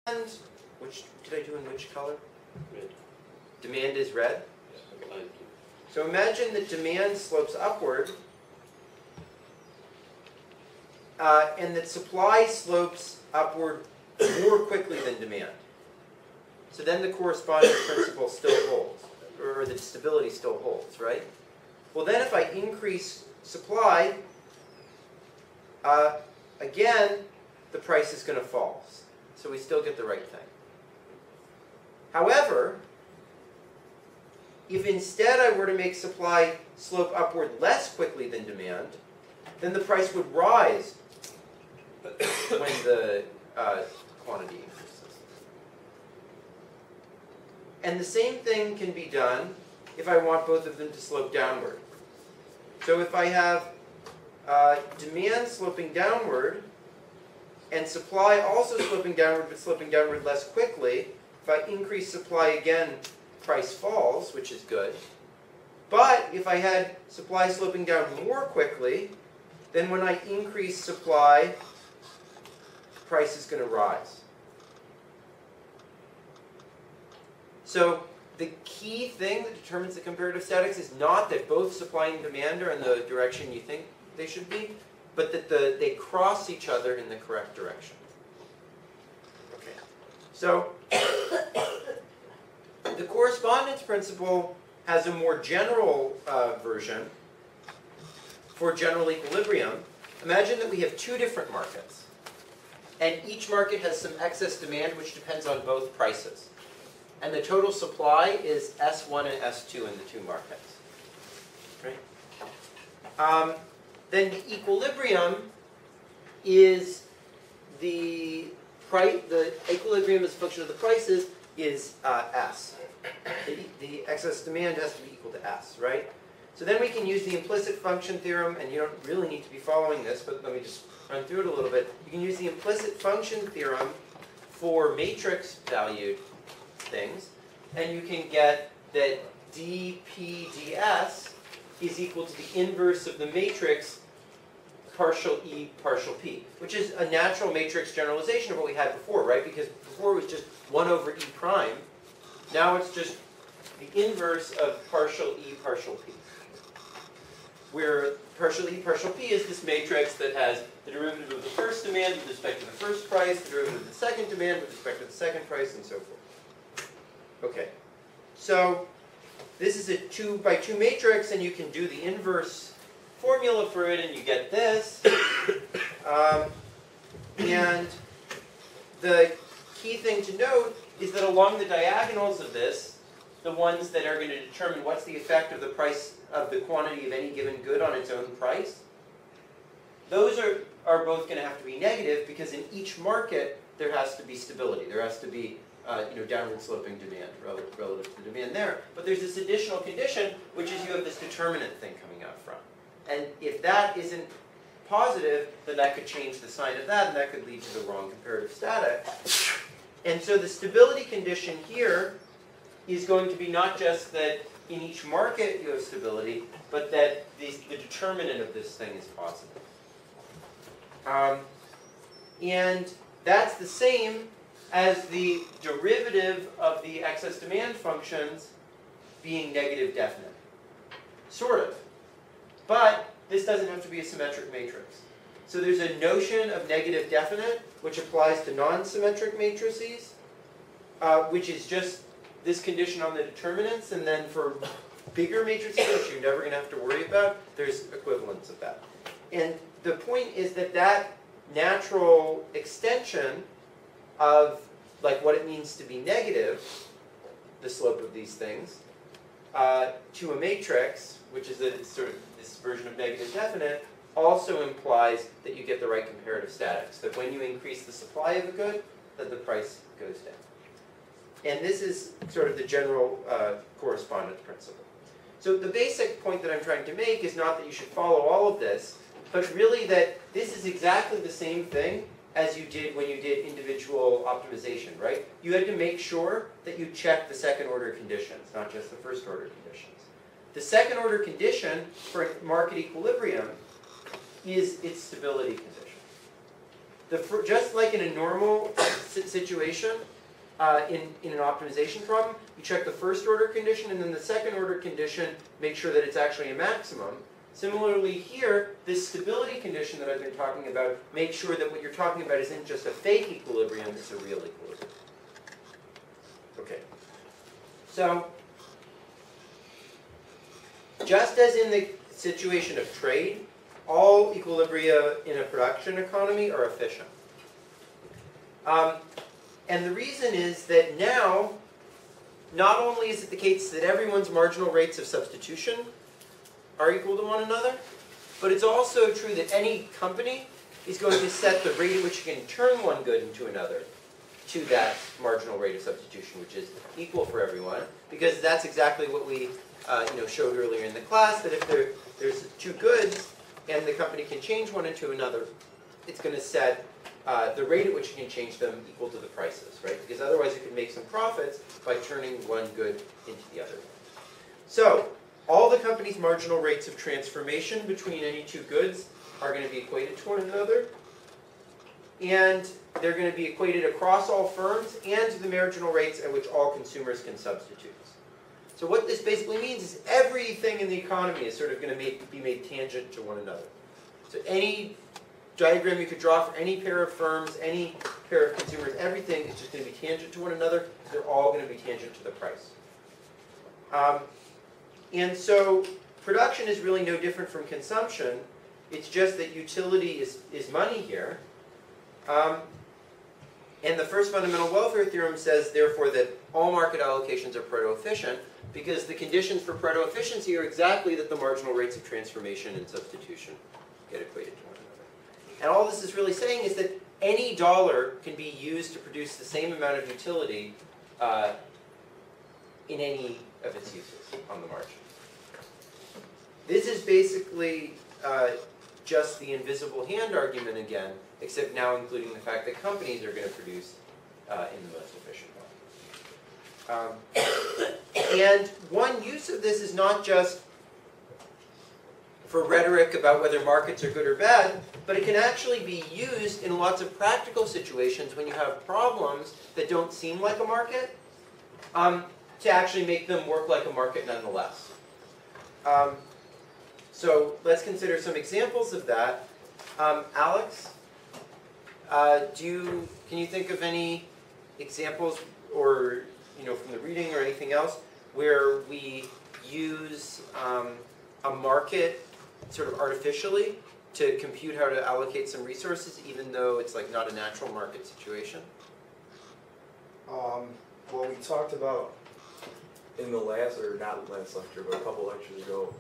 which did I do in which color? Red. Demand is red. Yeah, light blue. So imagine that demand slopes upward, and that supply slopes upward more quickly than demand. So then the corresponding principle still holds, or the stability still holds, right? Well, then if I increase supply, again, the price is going to fall. So we still get the right thing. However, if instead I were to make supply slope upward less quickly than demand, then the price would rise when the quantity increases. And the same thing can be done if I want both of them to slope downward. So if I have demand sloping downward and supply also sloping downward, but sloping downward less quickly, if I increase supply again, price falls, which is good. But if I had supply sloping down more quickly, then when I increase supply, price is going to rise. So the key thing that determines the comparative statics is not that both supply and demand are in the direction you think they should be, but that they cross each other in the correct direction. Okay. So the correspondence principle has a more general version for general equilibrium. Imagine that we have two different markets, and each market has some excess demand which depends on both prices. And the total supply is S1 and S2 in the two markets. Right? Then the equilibrium is the equilibrium as a function of the prices is S. The excess demand has to be equal to S, right? So then we can use the implicit function theorem, and you don't really need to be following this, but let me just run through it a little bit. You can use the implicit function theorem for matrix valued things, and you can get that dP ds is equal to the inverse of the matrix partial E partial P, which is a natural matrix generalization of what we had before, right? Because before it was just 1 over E prime. Now it's just the inverse of partial E partial P, where partial E partial P is this matrix that has the derivative of the first demand with respect to the first price, the derivative of the second demand with respect to the second price, and so forth. Okay, so this is a 2 by 2 matrix, and you can do the inverse formula for it, and you get this. And the key thing to note is that along the diagonals of this, the ones that are going to determine what's the effect of the price of the quantity of any given good on its own price, those are both going to have to be negative, because in each market there has to be stability. There has to be downward sloping demand relative to the demand there. But there's this additional condition, which is you have this determinant thing coming out front. And if that isn't positive, then that could change the sign of that, and that could lead to the wrong comparative static. And so the stability condition here is going to be not just that in each market you have stability, but that the determinant of this thing is positive. And that's the same as the derivative of the excess demand functions being negative definite. Sort of. But this doesn't have to be a symmetric matrix. So there's a notion of negative definite, which applies to non-symmetric matrices, which is just this condition on the determinants, and then for bigger matrices, which you're never going to have to worry about, there's equivalents of that. And the point is that that natural extension of what it means to be negative, the slope of these things, to a matrix, which is sort of this version of negative definite, also implies that you get the right comparative statics. That when you increase the supply of a good, that the price goes down. And this is sort of the general correspondence principle. So the basic point that I'm trying to make is not that you should follow all of this, but really that this is exactly the same thing as you did when you did individual optimization, right? You had to make sure that you checked the second order conditions, not just the first order conditions. The second order condition for market equilibrium is its stability condition. just like in a normal situation, in an optimization problem, you check the first order condition, and then the second order condition, make sure that it's actually a maximum. Similarly here, this stability condition that I've been talking about, make sure that what you're talking about isn't just a fake equilibrium, it's a real equilibrium. Okay. So, just as in the situation of trade, all equilibria in a production economy are efficient. And the reason is that now, not only is it the case that everyone's marginal rates of substitution are equal to one another, but it's also true that any company is going to set the rate at which you can turn one good into another to that marginal rate of substitution, which is equal for everyone, because that's exactly what we showed earlier in the class, that if there's two goods and the company can change one into another, it's going to set the rate at which you can change them equal to the prices, right? Because otherwise you can make some profits by turning one good into the other. So, all the company's marginal rates of transformation between any two goods are going to be equated to one another. And they're going to be equated across all firms and to the marginal rates at which all consumers can substitute. So what this basically means is everything in the economy is sort of going to be made tangent to one another. So any diagram you could draw for any pair of firms, any pair of consumers, everything is just going to be tangent to one another. They're all going to be tangent to the price. And so production is really no different from consumption. It's just that utility is money here. And the first fundamental welfare theorem says, therefore, that all market allocations are proto-efficient, because the conditions for proto-efficiency are exactly that the marginal rates of transformation and substitution get equated to one another. And all this is really saying is that any dollar can be used to produce the same amount of utility in any of its uses on the margin. This is basically just the invisible hand argument again, except now including the fact that companies are going to produce in the most efficient way. And one use of this is not just for rhetoric about whether markets are good or bad, but it can actually be used in lots of practical situations when you have problems that don't seem like a market, to actually make them work like a market nonetheless. So let's consider some examples of that. Alex, can you think of any examples, or from the reading or anything else, where we use a market sort of artificially to compute how to allocate some resources, even though it's like not a natural market situation? Well, we talked about in the last, or not last lecture, but a couple lectures ago,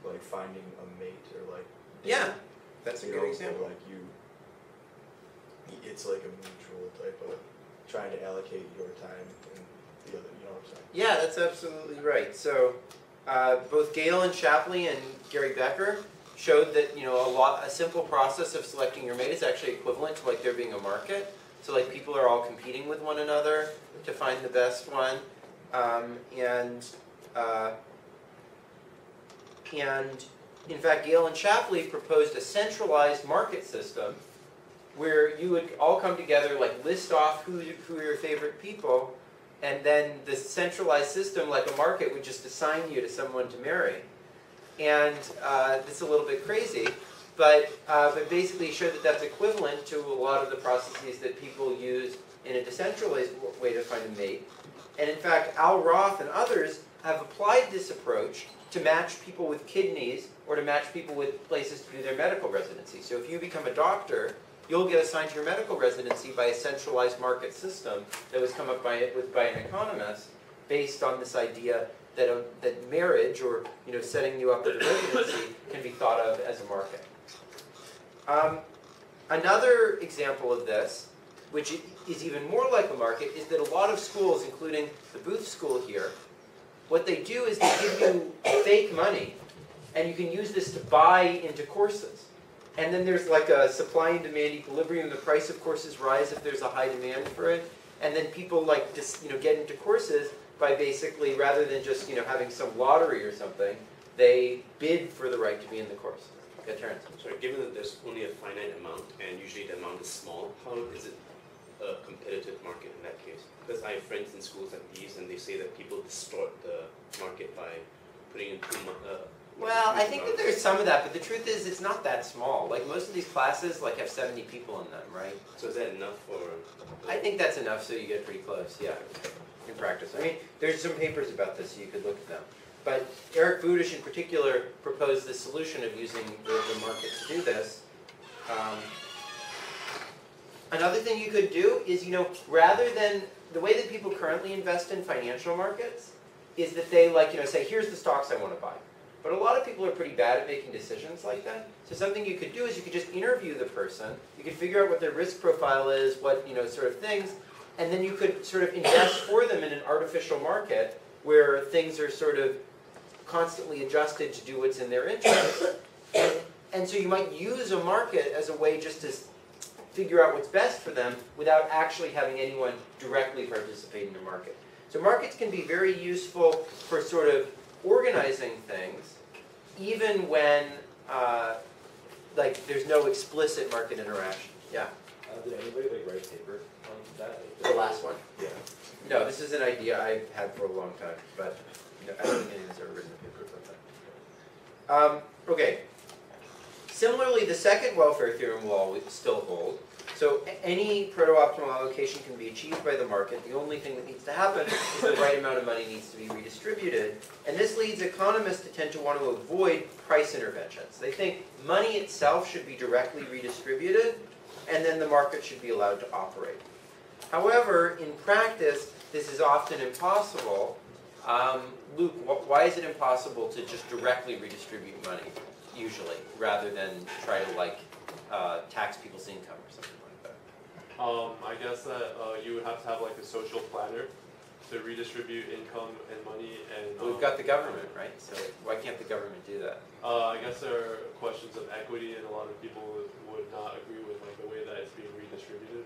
like finding a mate, or like, yeah, that's a good example. Like it's like a mutual type of trying to allocate your time and the other, you know what I'm saying? Yeah, that's absolutely right. So both Gale and Shapley and Gary Becker showed that a simple process of selecting your mate is actually equivalent to like there being a market. So like people are all competing with one another to find the best one, and in fact, Gale and Shapley proposed a centralized market system where you would all come together, like list off who are your favorite people, and then the centralized system, like a market, would just assign you to someone to marry. And this is a little bit crazy, but basically showed that that's equivalent to a lot of the processes that people use in a decentralized way to find a mate. And in fact, Al Roth and others have applied this approach to match people with kidneys, or to match people with places to do their medical residency. So if you become a doctor, you'll get assigned to your medical residency by a centralized market system that was come up by an economist, based on this idea that marriage, or setting you up with a residency, can be thought of as a market. Another example of this, which is even more like a market, is that a lot of schools, including the Booth School here, what they do is they give you fake money, and you can use this to buy into courses. And then there's like a supply and demand equilibrium. The price of courses rise if there's a high demand for it. And then people like just get into courses by basically, rather than just having some lottery or something, they bid for the right to be in the of course. Good turns. Sorry, given that there's only a finite amount and usually the amount is small, how is it a competitive market in that case? Because I have friends in schools like these and they say that people distort the market by putting in too much. Well, I think that there's some of that, but the truth is it's not that small. Like most of these classes like have 70 people in them, right? So is that enough for? I think that's enough so you get pretty close, yeah, in practice. I mean, there's some papers about this, so you could look at them. But Eric Budish in particular proposed the solution of using the market to do this. Another thing you could do is, rather than, the way that people currently invest in financial markets is that they say, here's the stocks I want to buy. But a lot of people are pretty bad at making decisions like that. So something you could do is you could just interview the person. You could figure out what their risk profile is, what, sort of things. And then you could sort of invest for them in an artificial market where things are sort of constantly adjusted to do what's in their interest. And so you might use a market as a way just to figure out what's best for them without actually having anyone directly participate in the market. So markets can be very useful for sort of organizing things, even when there's no explicit market interaction. Yeah? Did anybody write a paper on that? The last one? Yeah. No, this is an idea I've had for a long time, but I don't think anyone's ever written a paper about that. Okay. Similarly, the second welfare theorem will always still hold. So any proto-optimal allocation can be achieved by the market. The only thing that needs to happen is the right amount of money needs to be redistributed. And this leads economists to tend to want to avoid price interventions. They think money itself should be directly redistributed, and then the market should be allowed to operate. However, in practice, this is often impossible. Luke, why is it impossible to just directly redistribute money, usually, rather than try to tax people's income or something like that? I guess that you would have to have a social planner to redistribute income and money. And We've got the government, right? So why can't the government do that? I guess there are questions of equity, and a lot of people would not agree with the way that it's being redistributed.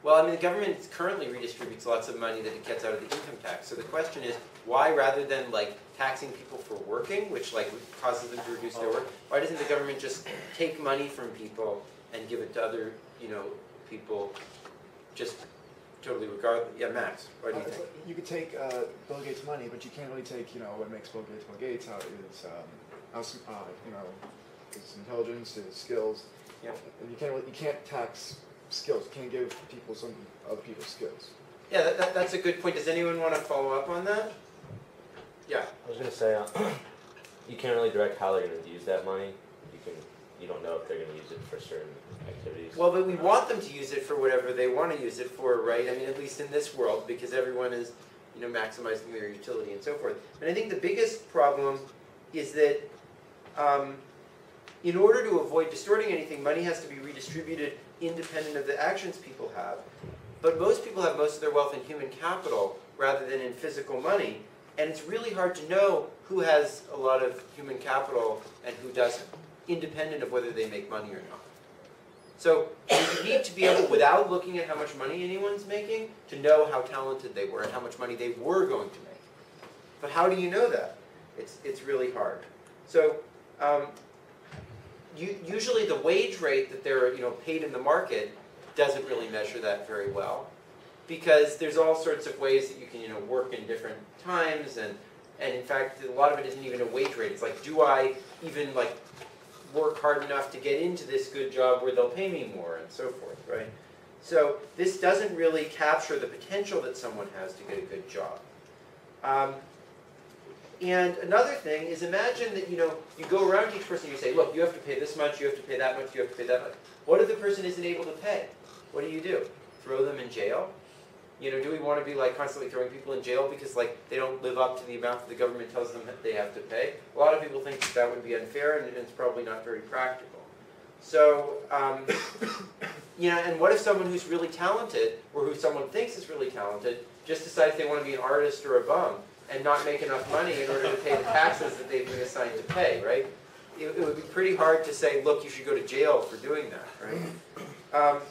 Well, I mean, the government currently redistributes lots of money that it gets out of the income tax. So the question is, why, rather than taxing people for working, which causes them to reduce their work, why doesn't the government just take money from people and give it to other, people, just totally regardless? Yeah, Max, what do you think? You could take Bill Gates' money, but you can't really take, what makes Bill Gates, how his intelligence, his skills. Yeah. And you can't tax skills. You can't give people some other people's skills. Yeah, that's a good point. Does anyone want to follow up on that? Yeah. I was going to say, you can't really direct how they're going to use that money. You don't know if they're going to use it for certain activities. Well, but we want them to use it for whatever they want to use it for, right? I mean, at least in this world, because everyone is, maximizing their utility and so forth. And I think the biggest problem is that in order to avoid distorting anything, money has to be redistributed independent of the actions people have. But most people have most of their wealth in human capital rather than in physical money. And it's really hard to know who has a lot of human capital and who doesn't, independent of whether they make money or not. So you need to be able, without looking at how much money anyone's making, to know how talented they were and how much money they were going to make. But how do you know that? It's really hard. So usually the wage rate that they're paid in the market doesn't really measure that very well, because there's all sorts of ways that you can work in different times, and in fact a lot of it isn't even a wage rate. It's do I even work hard enough to get into this good job where they'll pay me more, and so forth, right? So this doesn't really capture the potential that someone has to get a good job. And another thing is, imagine that you go around to each person and you say, look, you have to pay this much, you have to pay that much, you have to pay that much. What if the person isn't able to pay? What do? Throw them in jail? Do we want to be constantly throwing people in jail because they don't live up to the amount that the government tells them that they have to pay? A lot of people think that would be unfair, and it's probably not very practical. So, and what if someone who's really talented, or who someone thinks is really talented, just decides they want to be an artist or a bum and not make enough money in order to pay the taxes that they've been assigned to pay, right? It would be pretty hard to say, look, you should go to jail for doing that, right?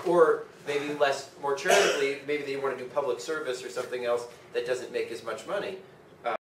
Or maybe more charitably, maybe they want to do public service or something else that doesn't make as much money.